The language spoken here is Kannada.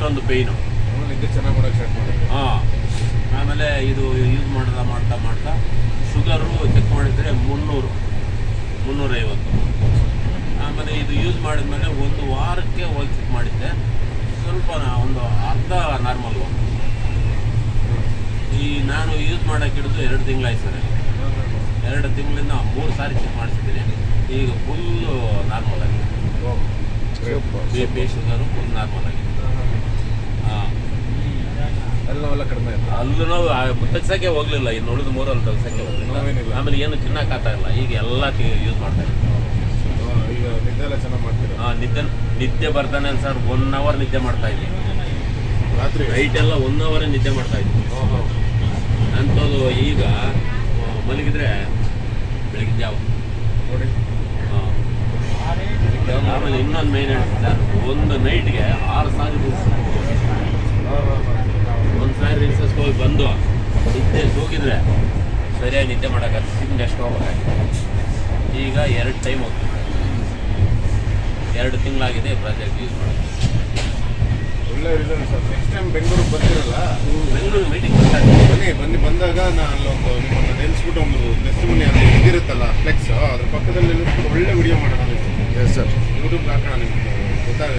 ಇಷ್ಟೊಂದು ಪೇಯ್ನು. ನಿದ್ದೆ ಚೆನ್ನಾಗಿ ಮಾಡೋಕ್ಕೆ ಸ್ಟಾರ್ಟ್ ಮಾಡಿದೆ. ಹಾಂ, ಆಮೇಲೆ ಇದು ಯೂಸ್ ಮಾಡ್ತಾ ಶುಗರು ಚೆಕ್ ಮಾಡಿದರೆ 300-350. ಆಮೇಲೆ ಇದು ಯೂಸ್ ಮಾಡಿದ್ಮೇಲೆ 1 ವಾರಕ್ಕೆ ಹೋಗಿ ಚೆಕ್ ಮಾಡಿದ್ದೆ, ಸ್ವಲ್ಪ ಒಂದು ಅರ್ಧ ನಾರ್ಮಲ್. ಈ ನಾನು ಯೂಸ್ ಮಾಡೋಕ್ಕೆ ಹಿಡಿದು 2 ತಿಂಗಳಾಯ್ತು ಸರ್. 2 ತಿಂಗಳಿಂದ 3 ಸಾರಿ ಚೆಕ್ ಮಾಡಿಸಿದ್ದೀನಿ. ಈಗ ಫುಲ್ಲು ನಾರ್ಮಲ್ ಆಗಿದೆ. BP ಶುಗರು ಫುಲ್ ನಾರ್ಮಲ್ ಆಗಿದೆ. ಹಾಂ, ಎಲ್ಲ ಕಡಿಮೆ ಆಯಿತು. ಅಲ್ಲೂ ನಾವು ತಗ್ಸೋಕ್ಕೆ ಹೋಗಲಿಲ್ಲ, ಇನ್ನು ಉಳಿದು 3 ಅಲ್ಲಿ ತಗ್ಸೋಕ್ಕೆ ಹೋಗಲಿಲ್ಲ. ಆಮೇಲೆ ಏನು ತಿನ್ನೋಕ್ಕಾಗ್ತಾ ಇಲ್ಲ. ಈಗ ಎಲ್ಲ ಯೂಸ್ ಮಾಡ್ತಾ ಇದ್ದೀನಿ. ಈಗ ನಿದ್ದೆ ಎಲ್ಲ ಚೆನ್ನಾಗಿ ಮಾಡ್ತೀರಾ? ಹಾಂ, ನಿದ್ದೆ ಬರ್ತಾನೆ ಸರ್. 1 ಅವರ್ ನಿದ್ದೆ ಮಾಡ್ತಾ ಇದ್ದೀನಿ ರಾತ್ರಿ. ನೈಟ್ ಎಲ್ಲ 1 ಅವರೇ ನಿದ್ದೆ ಮಾಡ್ತಾ ಇದ್ದೀನಿ. ಅಂಥದ್ದು ಈಗ ಮಲಗಿದ್ರೆ ಬೆಳಗಿನ ಜಾವ ನೋಡಿ. ಹಾಂ, ಆಮೇಲೆ ಇನ್ನೊಂದು ಮೇನ್ ಹೇಳ್ತೀನಿ ಸರ್, ಒಂದು ನೈಟ್ಗೆ 6 ಸಾರಿ ಒಂದು ಸಾರಿ ರಿಲ್ಸಸ್ಗೆ ಹೋಗಿ ಬಂದು ನಿದ್ದೆ ಹೋಗಿದ್ರೆ ಸರಿಯಾಗಿ ನಿದ್ದೆ ಮಾಡೋಕ್ಕಾಗ್ತದೆ. Sim next ಹೋಗ್ಬೇಕಾಗಿದೆ. ಈಗ 2 ಟೈಮ್ ಹೋಗ್ತೀವಿ. 2 ತಿಂಗಳಾಗಿದೆ ಪ್ರಾಜೆಕ್ಟ್ ಯೂಸ್ ಮಾಡೋದು. ಒಳ್ಳೆ ರಿಸಲ್ಟ್ ಸರ್. ನೆಕ್ಸ್ಟ್ ಟೈಮ್ ಬೆಂಗಳೂರಿಗೆ ಬರ್ತೀರಲ್ಲ, ಬೆಂಗಳೂರು ಮೀಟಿಂಗ್ ಬಂದಾಗ ನಾನು ಅಲ್ಲೊಂದು ನಿಮ್ಮನ್ನು ನೆನೆಸ್ಬಿಟ್ಟು ಒಂದು ಟೆಸ್ಟಿಮನಿ ಅಲ್ಲಿ ಇದಿರುತ್ತಲ್ಲ ಫ್ಲೆಕ್ಸ್, ಅದ್ರ ಪಕ್ಕದಲ್ಲಿ ನಿಲ್ಲಿಸ್ಬಿಟ್ಟು ಒಳ್ಳೆ ವಿಡಿಯೋ ಮಾಡೋಣ. Yes sir. ಯೂಟ್ಯೂಬ್ಗೆ ಹಾಕೋಣ, ನಿಮ್ಗೆ ಗೊತ್ತಾಗುತ್ತೆ.